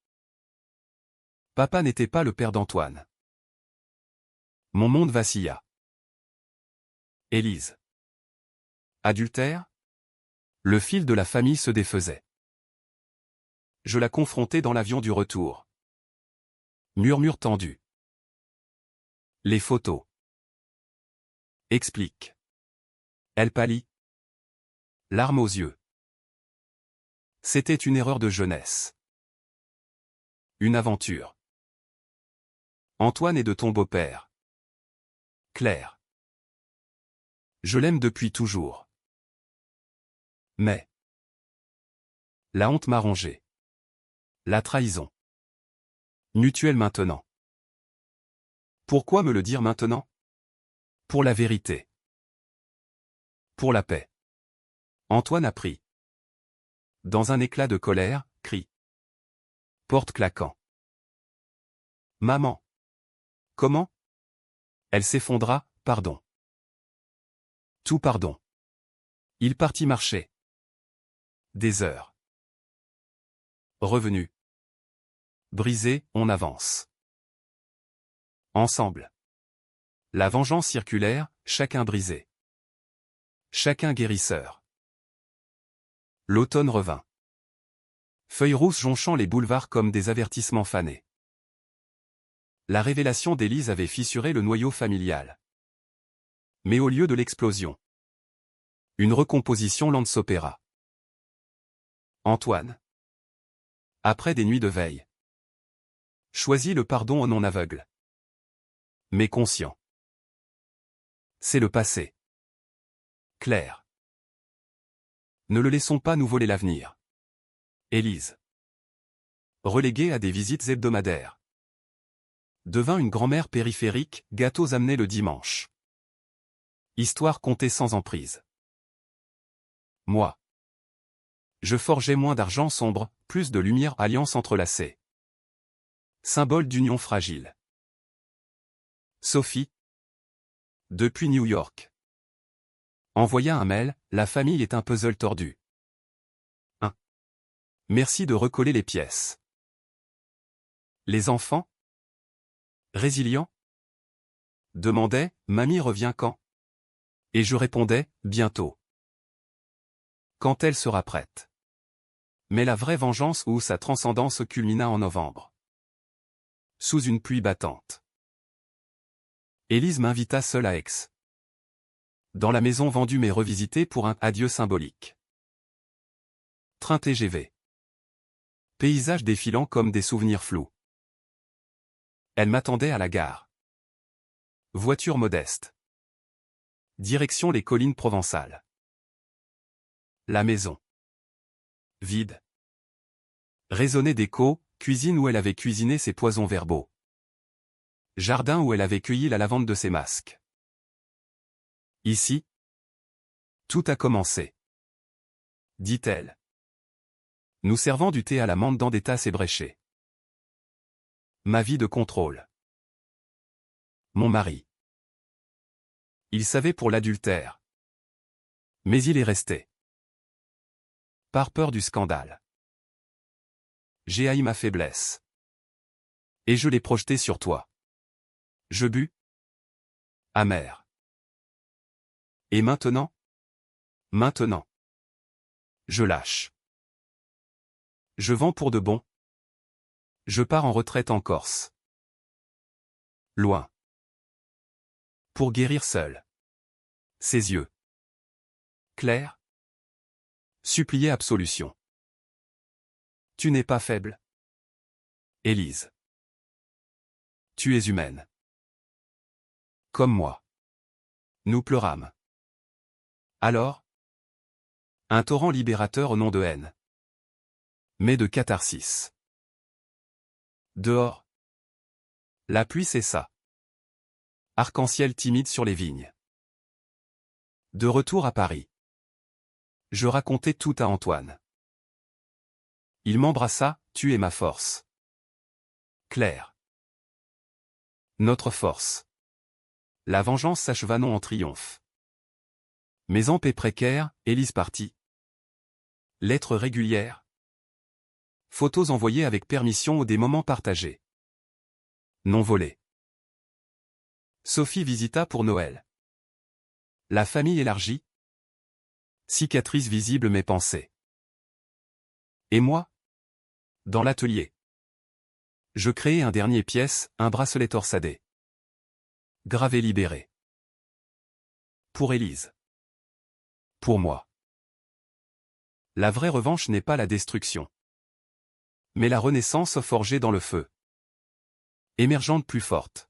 Papa n'était pas le père d'Antoine. Mon monde vacilla. Élise. Adultère? Le fil de la famille se défaisait. Je la confrontai dans l'avion du retour. Murmure tendu. Les photos. Explique. Elle pâlit. Larmes aux yeux. C'était une erreur de jeunesse. Une aventure. Antoine est de ton beau-père. Claire. Je l'aime depuis toujours. Mais. La honte m'a rongé. La trahison. Mutuelle maintenant. Pourquoi me le dire maintenant? Pour la vérité. Pour la paix. Antoine a pris. Dans un éclat de colère, crie. Porte claquant. Maman. Comment? Elle s'effondra, pardon. Tout pardon. Il partit marcher. Des heures. Revenu. Brisé, on avance. Ensemble. La vengeance circulaire, chacun brisé. Chacun guérisseur. L'automne revint. Feuilles rousses jonchant les boulevards comme des avertissements fanés. La révélation d'Élise avait fissuré le noyau familial. Mais au lieu de l'explosion, une recomposition lente s'opéra. Antoine. Après des nuits de veille. Choisit le pardon en non aveugle. Mais conscient. C'est le passé. Claire. Ne le laissons pas nous voler l'avenir. Élise. Reléguée à des visites hebdomadaires. Devint une grand-mère périphérique, gâteaux amenés le dimanche. Histoire contée sans emprise. Moi. Je forgeais moins d'argent sombre, plus de lumière alliance entrelacée. Symbole d'union fragile. Sophie. Depuis New York. Envoya un mail, la famille est un puzzle tordu. 1. Merci de recoller les pièces. Les enfants? Résilients? Demandait, mamie revient quand? Et je répondais, bientôt. Quand elle sera prête. Mais la vraie vengeance ou sa transcendance culmina en novembre. Sous une pluie battante. Élise m'invita seule à Aix. Dans la maison vendue mais revisitée pour un adieu symbolique. Train TGV. Paysages défilant comme des souvenirs flous. Elle m'attendait à la gare. Voiture modeste. Direction les collines provençales. La maison. Vide. Résonnait d'échos, cuisine où elle avait cuisiné ses poisons verbaux. Jardin où elle avait cueilli la lavande de ses masques. Ici, tout a commencé. Dit-elle. Nous servant du thé à la menthe dans des tasses ébréchées. Ma vie de contrôle. Mon mari. Il savait pour l'adultère. Mais il est resté. Par peur du scandale. J'ai haï ma faiblesse. Et je l'ai projetée sur toi. Je bus. Amer. Et maintenant? Maintenant. Je lâche. Je vends pour de bon. Je pars en retraite en Corse. Loin. Pour guérir seul. Ses yeux. Clairs. Suppliaient absolution. Tu n'es pas faible. Élise. Tu es humaine. Comme moi. Nous pleurâmes. Alors? Un torrent libérateur au nom de haine. Mais de catharsis. Dehors. La pluie cessa. Arc-en-ciel timide sur les vignes. De retour à Paris. Je racontai tout à Antoine. Il m'embrassa, tu es ma force. Claire. Notre force. La vengeance s'acheva non en triomphe. Mais en paix précaire, Élise partit. Lettres régulières. Photos envoyées avec permission ou des moments partagés. Non volés. Sophie visita pour Noël. La famille élargie. Cicatrice visible mes pensées. Et moi? Dans l'atelier. Je créai un dernier pièce, un bracelet torsadé. Gravé libéré. Pour Élise. Pour moi. La vraie revanche n'est pas la destruction. Mais la renaissance forgée dans le feu. Émergente plus forte.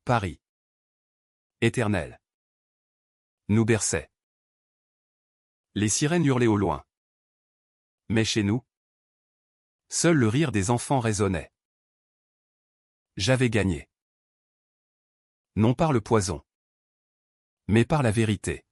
Paris. Éternel. Nous berçait. Les sirènes hurlaient au loin. Mais chez nous, seul le rire des enfants résonnait. J'avais gagné. Non par le poison, mais par la vérité.